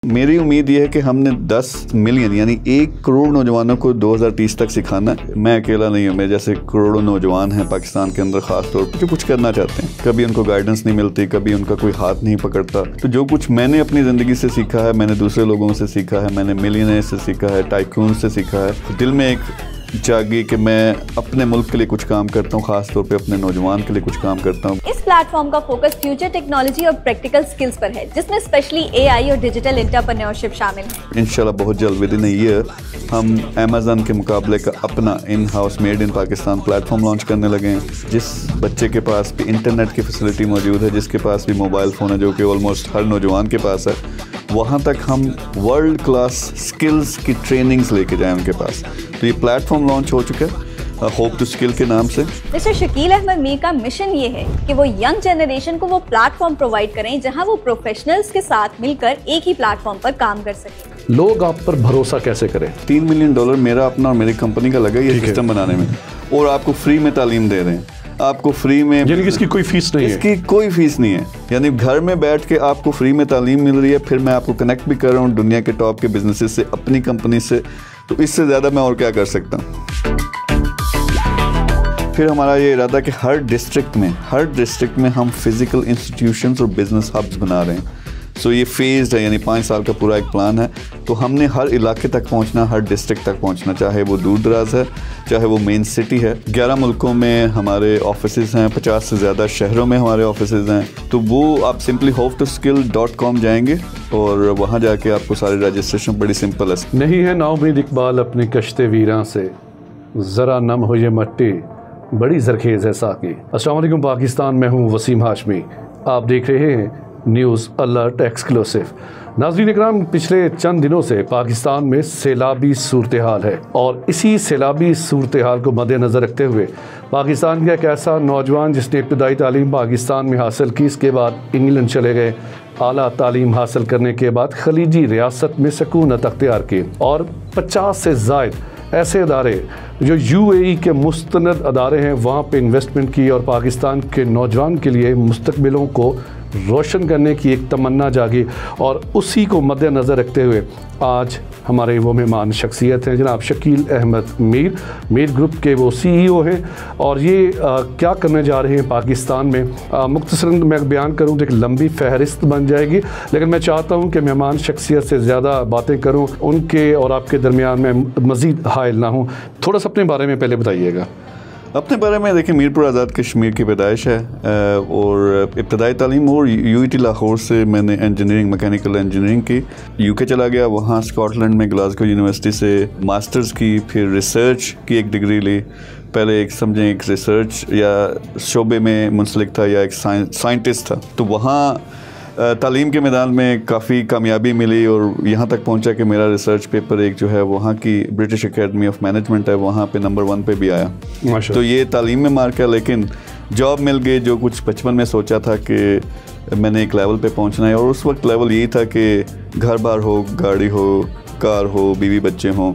मेरी उम्मीद ये है कि हमने 10 मिलियन यानी 1 करोड़ नौजवानों को 2030 तक सिखाना है। मैं अकेला नहीं हूँ, मेरे जैसे करोड़ों नौजवान हैं पाकिस्तान के अंदर ख़ास तौर पर जो कुछ करना चाहते हैं। कभी उनको गाइडेंस नहीं मिलती, कभी उनका कोई हाथ नहीं पकड़ता। तो जो कुछ मैंने अपनी ज़िंदगी से सीखा है, मैंने दूसरे लोगों से सीखा है, मैंने मिलियनेयर से सीखा है, टाइकून से सीखा है, तो दिल में एक जागी कि मैं अपने मुल्क के लिए कुछ काम करता हूँ, खास तौर पे अपने नौजवान के लिए कुछ काम करता हूँ। इस प्लेटफॉर्म का फोकस फ्यूचर टेक्नोलॉजी और प्रैक्टिकल स्किल्स पर है, जिसमें स्पेशली एआई और डिजिटल एंटरप्रेन्योरशिप शामिल है। इंशाल्लाह बहुत जल्द विद इन अ ईयर हम अमेज़न के मुकाबले का अपना in house made in Pakistan platform launch करने लगे हैं। जिस बच्चे के पास भी इंटरनेट की फैसिलिटी मौजूद है, जिसके पास भी मोबाइल फ़ोन है, जो कि ऑलमोस्ट हर नौजवान के पास है, वहाँ तक हम वर्ल्ड क्लास स्किल्स की ट्रेनिंग्स लेके जाएं उनके पास। तो ये प्लेटफॉर्म लॉन्च हो चुका है होप टू स्किल के नाम से। मिस्टर शकील अहमद मीर का मिशन ये है कि वो यंग जनरेशन को वो प्लेटफॉर्म प्रोवाइड करें जहां वो प्रोफेशनल्स के साथ मिलकर एक ही प्लेटफॉर्म पर काम कर सकें। लोग आप पर भरोसा कैसे करें? $3 मिलियन मेरा अपना और मेरी कंपनी का लगा ये सिस्टम बनाने में, और आपको फ्री में तालीम दे रहे हैं। आपको फ्री में, यानी कि इसकी कोई फीस नहीं है? इसकी कोई फीस नहीं है, यानी घर में बैठ के आपको फ्री में तालीम मिल रही है। फिर मैं आपको कनेक्ट भी कर रहा हूँ दुनिया के टॉप के बिजनेसेस से, अपनी कंपनी से। तो इससे ज़्यादा मैं और क्या कर सकता हूँ। फिर हमारा ये इरादा कि हर डिस्ट्रिक्ट में हम फिज़िकल इंस्टीट्यूशंस और बिजनेस हब्स बना रहे हैं। सो ये फेज्ड है, यानी 5 साल का पूरा एक प्लान है। तो हमने हर इलाके तक पहुंचना, हर डिस्ट्रिक्ट तक पहुंचना, चाहे वो दूर दराज है, चाहे वो मेन सिटी है। 11 मुल्कों में हमारे ऑफिसेज़ हैं, 50 से ज़्यादा शहरों में हमारे ऑफिसेज़ हैं। तो वो आप सिंपली hope2skill.com जाएंगे और वहाँ जाके आपको सारी रजिस्ट्रेशन बड़ी सिंपल है। नहीं है नाउमीद इकबाल अपने कश्ते वीरां से, ज़रा नम हो ये मट्टी बड़ी जरखेज़ है साकी। अस्सलाम वालेकुम पाकिस्तान, मैं हूँ वसीम हाशमी, आप देख रहे हैं न्यूज़ अलर्ट एक्सक्लूसिव। नाज़रीन इकराम, पिछले चंद दिनों से पाकिस्तान में सैलाबी सूरत हाल है, और इसी सैलाबी सूरत हाल को मद्देनज़र रखते हुए पाकिस्तान का एक ऐसा नौजवान जिसने इब्तदाई तालीम पाकिस्तान में हासिल की, इसके बाद इंग्लैंड चले गए, आला तालीम हासिल करने के बाद खलीजी रियासत में सकूनत अख्तियार की, और 50 से ज़ायद ऐसे अदारे जो UAE के मुस्तनद अदारे हैं वहाँ पे इन्वेस्टमेंट की, और पाकिस्तान के नौजवान के लिए मुस्तकबिलों को रोशन करने की एक तमन्ना जागी। और उसी को मद्देनज़र रखते हुए आज हमारे वो मेहमान शख्सियत हैं जनाब शकील अहमद मीर ग्रुप के वो CEO हैं, और ये क्या करने जा रहे हैं पाकिस्तान में। मुख्तसरन मैं बयान करूँ तो एक लंबी फहरिस्त बन जाएगी, लेकिन मैं चाहता हूँ कि मेहमान शख्सियत से ज़्यादा बातें करूँ, उनके और आपके दरमियान में मज़ीद हाइल ना हूँ। थोड़ा सा अपने बारे में पहले बताइएगा। अपने बारे में देखिए, मीरपुर आज़ाद कश्मीर की पैदाइश है, और इब्तदाई तालीम और UET लाहौर से मैंने इंजीनियरिंग, मैकेनिकल इंजीनियरिंग की। UK चला गया, वहाँ स्कॉटलैंड में ग्लासगो यूनिवर्सिटी से मास्टर्स की, फिर रिसर्च की एक डिग्री ली। पहले एक समझें एक रिसर्च या शोबे में मुंसलिक था या एक साइंटिस्ट था, तो वहाँ तालीम के मैदान में काफ़ी कामयाबी मिली, और यहाँ तक पहुँचा कि मेरा रिसर्च पेपर एक जो है वहाँ की ब्रिटिश एकेडमी ऑफ मैनेजमेंट है, वहाँ पे नंबर 1 पे भी आया। तो ये तालीम में मार्क है, लेकिन जॉब मिल गई। जो कुछ बचपन में सोचा था कि मैंने एक लेवल पे पहुँचना है, और उस वक्त लेवल यही था कि घर बार हो, गाड़ी हो, कार हो, बीवी बच्चे हों।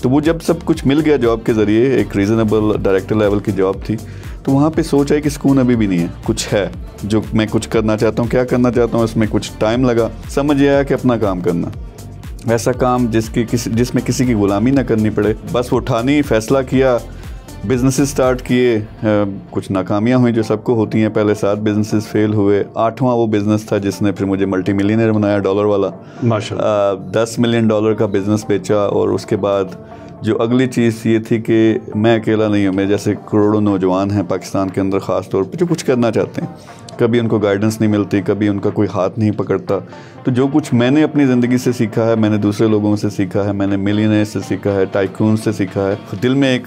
तो वो जब सब कुछ मिल गया जॉब के ज़रिए, एक रीज़नेबल डायरेक्टर लेवल की जॉब थी, तो वहाँ पे सोचा है कि सुकून अभी भी नहीं है, कुछ है जो मैं कुछ करना चाहता हूँ। क्या करना चाहता हूँ, इसमें कुछ टाइम लगा, समझ आया कि अपना काम करना, ऐसा काम जिसमें किसी की गुलामी ना करनी पड़े। बस वो ठानी, फैसला किया, बिजनेसेस स्टार्ट किए, कुछ नाकामियाँ हुई जो सबको होती हैं। पहले 7 बिजनेसेस फेल हुए, 8वां वो बिज़नेस था जिसने फिर मुझे मल्टी मिलियनर बनाया, डॉलर वाला। माशाल्लाह। $10 मिलियन का बिज़नेस बेचा, और उसके बाद जो अगली चीज़ ये थी कि मैं अकेला नहीं हूँ, मेरे जैसे करोड़ों नौजवान हैं पाकिस्तान के अंदर ख़ास तौर पे जो कुछ करना चाहते हैं। कभी उनको गाइडेंस नहीं मिलती, कभी उनका कोई हाथ नहीं पकड़ता। तो जो कुछ मैंने अपनी ज़िंदगी से सीखा है, मैंने दूसरे लोगों से सीखा है, मैंने मिलियनेयर से सीखा है, टाइकून से सीखा है, दिल में एक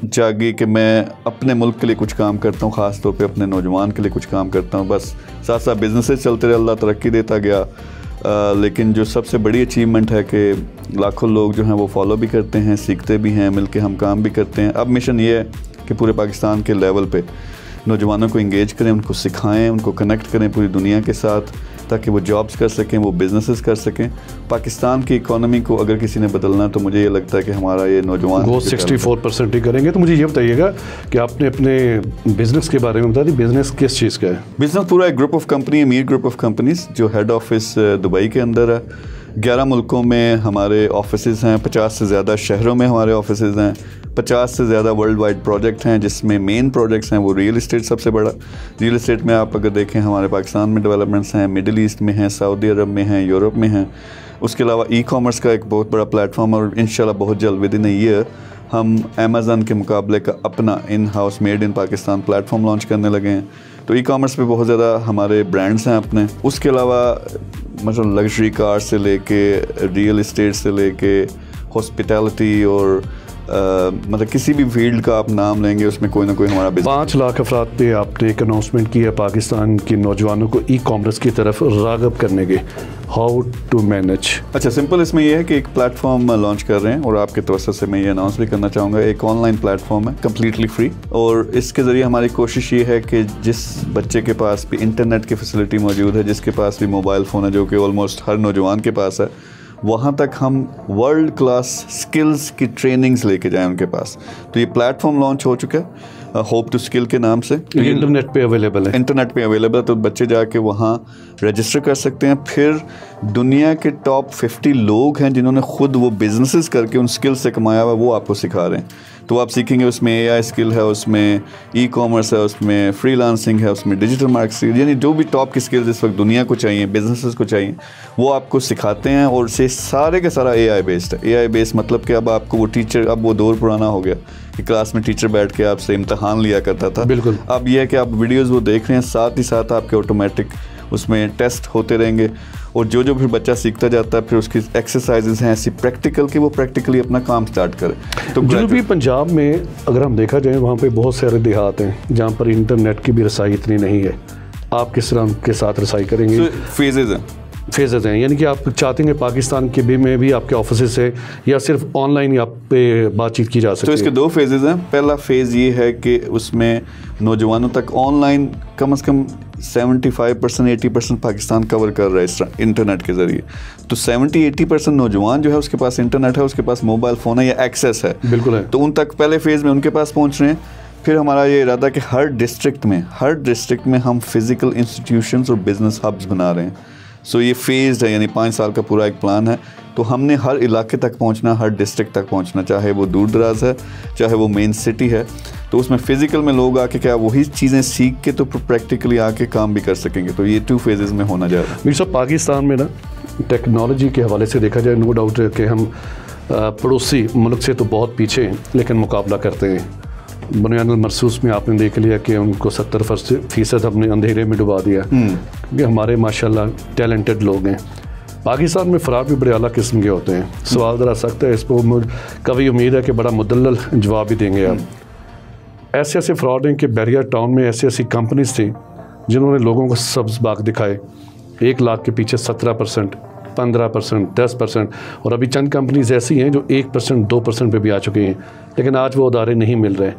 जागी कि मैं अपने मुल्क के लिए कुछ काम करता हूँ, ख़ास तौर पे अपने नौजवान के लिए कुछ काम करता हूँ। बस साथ साथ बिजनेसेस चलते रहे, अल्लाह तरक्की देता गया। लेकिन जो सबसे बड़ी अचीवमेंट है कि लाखों लोग जो हैं वो फॉलो भी करते हैं, सीखते भी हैं, मिलके हम काम भी करते हैं। अब मिशन ये है कि पूरे पाकिस्तान के लेवल पे नौजवानों को इंगेज करें, उनको सिखाएं, उनको कनेक्ट करें पूरी दुनिया के साथ, ताकि वो जॉब्स कर सकें, वो बिजनेसेस कर सकें। पाकिस्तान की इकोनॉमी को अगर किसी ने बदलना, तो मुझे ये लगता है कि हमारा ये नौजवान वो 64% ही करेंगे। तो मुझे ये बताइएगा कि आपने अपने बिज़नेस के बारे में बता दी, बिज़नेस किस चीज़ का है? बिज़नेस पूरा एक ग्रुप ऑफ कंपनी है, मीर ग्रुप ऑफ कंपनीज, जो हेड ऑफिस दुबई के अंदर है। 11 मुल्कों में हमारे ऑफिसेज़ हैं, 50 से ज़्यादा शहरों में हमारे ऑफिसेज़ हैं, 50 से ज़्यादा वर्ल्ड वाइड प्रोजेक्ट हैं, जिसमें मेन प्रोजेक्ट्स हैं वो रियल इस्टेट सबसे बड़ा। रियल इस्टेट में आप अगर देखें हमारे पाकिस्तान में डेवलपमेंट्स हैं, मिडिल ईस्ट में हैं, सऊदी अरब में हैं, यूरोप में हैं। उसके अलावा ई कॉमर्स का एक बहुत बड़ा प्लेटफॉर्म, और इंशाल्लाह बहुत जल्द विद इन अ ईयर हम अमेज़न के मुकाबले का अपना in house made in Pakistan platform launch करने लगे हैं। तो ई कॉमर्स पे बहुत ज़्यादा हमारे ब्रांड्स हैं अपने। उसके अलावा मतलब लग्जरी कार से लेके रियल इस्टेट से लेके हॉस्पिटैलिटी और मतलब किसी भी फील्ड का आप नाम लेंगे उसमें कोई ना कोई हमारा बिजनेस। 5 लाख अफराद पे आपने एक अनाउंसमेंट की है पाकिस्तान के नौजवानों को ई कॉमर्स की तरफ राग़िब करने के, हाउ टू मैनेज? अच्छा, सिंपल इसमें यह है कि एक प्लेटफॉर्म लॉन्च कर रहे हैं और आपके तवज्जो से मैं ये अनाउंस भी करना चाहूँगा। एक ऑनलाइन प्लेटफॉर्म है कम्प्लीटली फ्री, और इसके ज़रिए हमारी कोशिश ये है कि जिस बच्चे के पास भी इंटरनेट की फैसिलिटी मौजूद है, जिसके पास भी मोबाइल फ़ोन है, जो कि ऑलमोस्ट हर नौजवान के पास है, वहाँ तक हम वर्ल्ड क्लास स्किल्स की ट्रेनिंग्स लेके जाएं उनके पास। तो ये प्लेटफॉर्म लॉन्च हो चुका है होप टू स्किल के नाम से। इंटरनेट पे अवेलेबल है? इंटरनेट पे अवेलेबल है, तो बच्चे जाके वहाँ रजिस्टर कर सकते हैं। फिर दुनिया के टॉप 50 लोग हैं जिन्होंने खुद वो बिजनेसेस करके उन स्किल से कमाया हुआ, वो आपको सिखा रहे हैं। तो आप सीखेंगे, उसमें AI स्किल है, उसमें ई कॉमर्स है, उसमें फ्रीलांसिंग है, उसमें डिजिटल मार्केटिंग, यानी जो भी टॉप की स्किल्स इस वक्त दुनिया को चाहिए, बिजनेसेस को चाहिए, वो आपको सिखाते हैं। और से सारे का सारा AI बेस्ड है। AI बेस्ड मतलब कि अब आपको वो टीचर, अब वो दौर पुराना हो गया कि क्लास में टीचर बैठ के आपसे इम्तहान लिया करता था। बिल्कुल। अब यह है कि आप वीडियोज़ वो देख रहे हैं, साथ ही साथ आपके ऑटोमेटिक उसमें टेस्ट होते रहेंगे, और जो फिर बच्चा सीखता जाता है, फिर उसकी एक्सरसाइजेज हैं ऐसी प्रैक्टिकल कि वो प्रैक्टिकली अपना काम स्टार्ट करे। तो जनूबी पंजाब में अगर हम देखा जाए, वहाँ पे बहुत सारे देहात हैं जहाँ पर इंटरनेट की भी रसाई इतनी नहीं है। आप किस तरह के साथ रसाई करेंगे? फेजेज़ हैं, यानी कि आप चाहते हैं पाकिस्तान के भी में भी आपके ऑफिस से, या सिर्फ ऑनलाइन ही आप पे बातचीत की जा सकती है? तो इसके 2 फेजेज़ हैं। पहला फेज़ ये है कि उसमें नौजवानों तक ऑनलाइन कम से कम 75% 80% पाकिस्तान कवर कर रहा है इस तरह इंटरनेट के ज़रिए। तो 70-80% नौजवान जो है उसके पास इंटरनेट है, उसके पास मोबाइल फ़ोन है या एक्सेस है। बिल्कुल है। तो उन तक पहले फेज़ में उनके पास पहुँच रहे हैं। फिर हमारा ये इरादा कि हर डिस्ट्रिक्ट में हम फिज़िकल इंस्टीट्यूशंस और बिज़नेस हब्स बना रहे हैं। सो ये फेज़ड है, यानी 5 साल का पूरा एक प्लान है। तो हमने हर इलाके तक पहुंचना, हर डिस्ट्रिक्ट तक पहुंचना, चाहे वो दूर दराज है, चाहे वो मेन सिटी है। तो उसमें फ़िज़िकल में लोग आके क्या वही चीज़ें सीख के तो प्रैक्टिकली आके काम भी कर सकेंगे। तो ये 2 फेजेज़ में होना जा रहा है। मीर साहब, पाकिस्तान में ना टेक्नोलॉजी के हवाले से देखा जाए, नो डाउट है कि हम पड़ोसी मुल्क से तो बहुत पीछे हैं, लेकिन मुकाबला करते हैं। बुनियादुल मरसूस में आपने देख लिया कि उनको 70% हमने अंधेरे में डुबा दिया, क्योंकि हमारे माशाल्लाह टैलेंटेड लोग हैं। पाकिस्तान में फ़राड भी बड़े आला किस्म के होते हैं। सवाल ज़रा सख्त है, इस पर कभी उम्मीद है कि बड़ा मुदल्लल जवाब भी देंगे आप। ऐसे ऐसे फ्रॉड हैं कि बैरियर टाउन में ऐसी कंपनीज थी जिन्होंने लोगों को सब्ज़ बाग दिखाए, 1 लाख के पीछे 17%, 15%, 10%, और अभी चंद कंपनीज ऐसी हैं जो 1%, 2% पे भी आ चुकी हैं, लेकिन आज वो उदारे नहीं मिल रहे,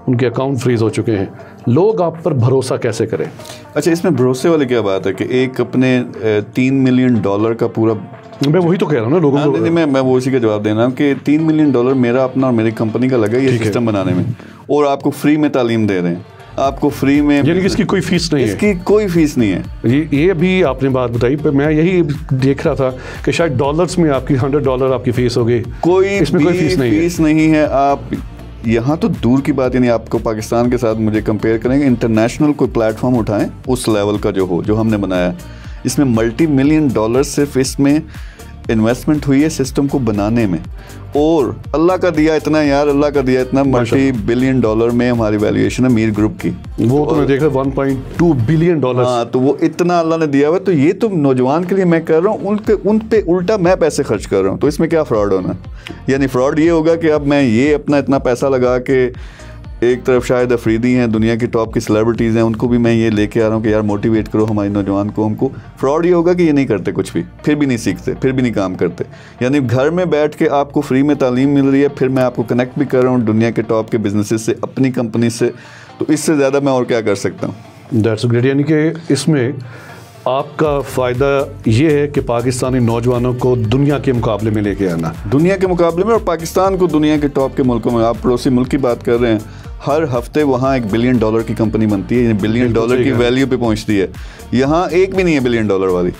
उनके अकाउंट फ्रीज हो चुके हैं। लोग आप पर भरोसा कैसे करें? अच्छा, इसमें भरोसे वाली क्या बात है कि एक अपने $3 मिलियन का पूरा, मैं वही तो कह रहा हूँ ना लोगों को। नहीं, मैं वो उसी का जवाब देना कि $3 मिलियन मेरा अपना और मेरी कंपनी का लगा ये सिस्टम बनाने में, और आपको फ्री में तालीम दे रहे हैं, आपको फ्री में, यानी कि इसकी कोई फीस नहीं है? इसकी कोई फीस नहीं है। ये भी आपने बात बताई, पर मैं यही देख रहा था कि शायद डॉलर्स में आपकी $100 आपकी फीस होगी, इसमें कोई फीस नहीं है। आप यहाँ तो दूर की बात, यानी आपको पाकिस्तान के साथ मुझे कंपेयर करेंगे, इंटरनेशनल कोई प्लेटफॉर्म उठाएं उस लेवल का जो हमने बनाया, इसमें $multi-million सिर्फ इसमें इन्वेस्टमेंट हुई है सिस्टम को बनाने में। और अल्लाह का दिया इतना यार, अल्लाह का दिया इतना, $multi-billion में हमारी वैल्यूएशन है मीर ग्रुप की। वो तो मैं देख रहा हूँ $1.2 बिलियन। हाँ, तो वो इतना अल्लाह ने दिया हुआ। तो ये तो नौजवान के लिए मैं कर रहा हूँ, उन पे उल्टा मैं पैसे खर्च कर रहा हूँ। तो इसमें क्या फ्रॉड होना? यानी फ्रॉड ये होगा कि अब मैं ये अपना इतना पैसा लगा के, एक तरफ शायद अफरीदी हैं, दुनिया की टॉप की सेलिब्रिटीज़ हैं, उनको भी मैं ये लेके आ रहा हूँ कि यार मोटिवेट करो हमारे नौजवान को। हमको फ्रॉड ये होगा कि ये नहीं करते कुछ भी, फिर भी नहीं सीखते, फिर भी नहीं काम करते। यानी घर में बैठ के आपको फ्री में तालीम मिल रही है, फिर मैं आपको कनेक्ट भी कर रहा हूँ दुनिया के टॉप के बिजनेसेस से, अपनी कंपनी से। तो इससे ज़्यादा मैं और क्या कर सकता हूँ? That's great. यानी कि इसमें आपका फ़ायदा ये है कि पाकिस्तानी नौजवानों को दुनिया के मुकाबले में लेके आना, दुनिया के मुकाबले में, और पाकिस्तान को दुनिया के टॉप के मुल्कों में। आप पड़ोसी मुल्क की बात कर रहे हैं, हर हफ्ते वहाँ $1 बिलियन की कंपनी बनती है, $1 बिलियन की वैल्यू पे पहुँचती है। यहाँ एक भी नहीं है $1 बिलियन वाली।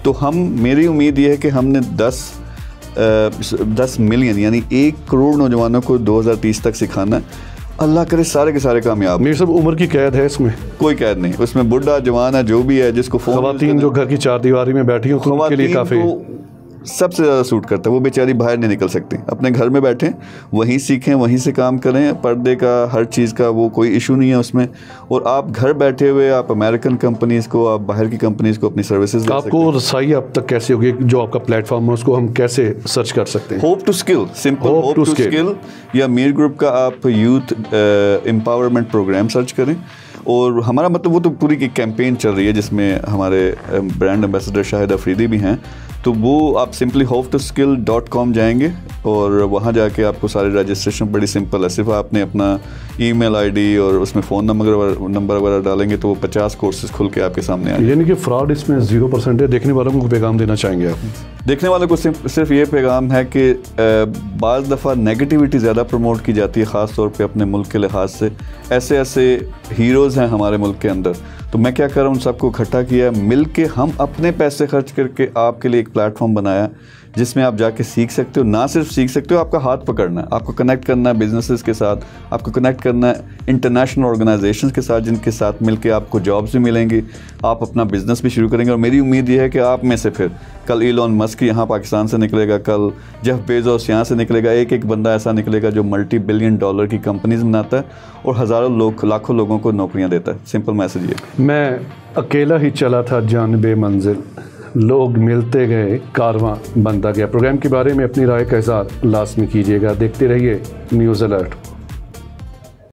तो मेरी उम्मीद ये है कि हमने 10 मिलियन यानी 1 करोड़ नौजवानों को 2030 तक सिखाना है। अल्लाह करे सारे के सारे कामयाब। मेरी सब उम्र की कैद है इसमें? कोई कैद नहीं, उसमें बुढ़ा जवान है जो भी है, जिसको फ़ोन, ख़वातीन जो घर की चारदीवारी में बैठी हो तो उनके लिए काफ़ी सबसे ज़्यादा सूट करता है। वो बेचारी बाहर नहीं निकल सकती, अपने घर में बैठें, वहीं सीखें, वहीं से काम करें। पर्दे का, हर चीज़ का वो कोई इशू नहीं है उसमें। और आप घर बैठे हुए आप अमेरिकन कंपनीज़ को, आप बाहर की कंपनीज़ को अपनी सर्विसेज आपको रसाई अब तक कैसे होगी? जो आपका प्लेटफॉर्म है उसको हम कैसे सर्च कर सकते हैं? Hope to skill, simple hope to skill, या मीर ग्रुप का आप यूथ एम्पावरमेंट प्रोग्राम सर्च करें। और हमारा मतलब वो तो पूरी की कैंपेन चल रही है जिसमें हमारे ब्रांड एम्बेसडर शाहिद अफरीदी भी हैं। तो वो आप सिंपली hopeToSkill.com जाएंगे और वहाँ जाके आपको सारे रजिस्ट्रेशन बड़ी सिंपल है। सिर्फ आपने अपना ईमेल आईडी और उसमें फ़ोन नंबर वगैरह डालेंगे तो वो 50 कोर्सेज खुल के आपके सामने आएंगे। यानी कि फ्रॉड इसमें 0% है। देखने वालों को पैगाम देना चाहेंगे आप? देखने वालों को सिर्फ ये पैगाम है कि बाज़ दफ़ा नेगेटिविटी ज़्यादा प्रमोट की जाती है, ख़ास तौर पे अपने मुल्क के लिहाज से। ऐसे हीरोज़ हैं हमारे मुल्क के अंदर, तो मैं क्या कर रहा हूँ, उन सबको इकट्ठा किया, मिल के हम अपने पैसे खर्च करके आपके लिए एक प्लेटफॉर्म बनाया जिसमें आप जाके सीख सकते हो। ना सिर्फ सीख सकते हो, आपका हाथ पकड़ना है, आपको कनेक्ट करना है बिजनेसेस के साथ, आपको कनेक्ट करना है इंटरनेशनल ऑर्गेनाइजेशंस के साथ, जिनके साथ मिलके आपको जॉब्स भी मिलेंगी, आप अपना बिजनेस भी शुरू करेंगे। और मेरी उम्मीद ये है कि आप में से फिर कल इलॉन मस्क यहाँ पाकिस्तान से निकलेगा, कल जेफ बेजोस यहाँ से निकलेगा, एक बंदा ऐसा निकलेगा जो $multi-billion की कंपनीज बनाता है और हज़ारों लोग, लाखों लोगों को नौकरियाँ देता है। सिंपल मैसेज ये। मैं अकेला ही चला था जानिबे मंजिल, लोग मिलते गए, कारवां बनता गया। प्रोग्राम के बारे में अपनी राय का इज़हार लाज़मी कीजिएगा। देखते रहिए न्यूज़ अलर्ट।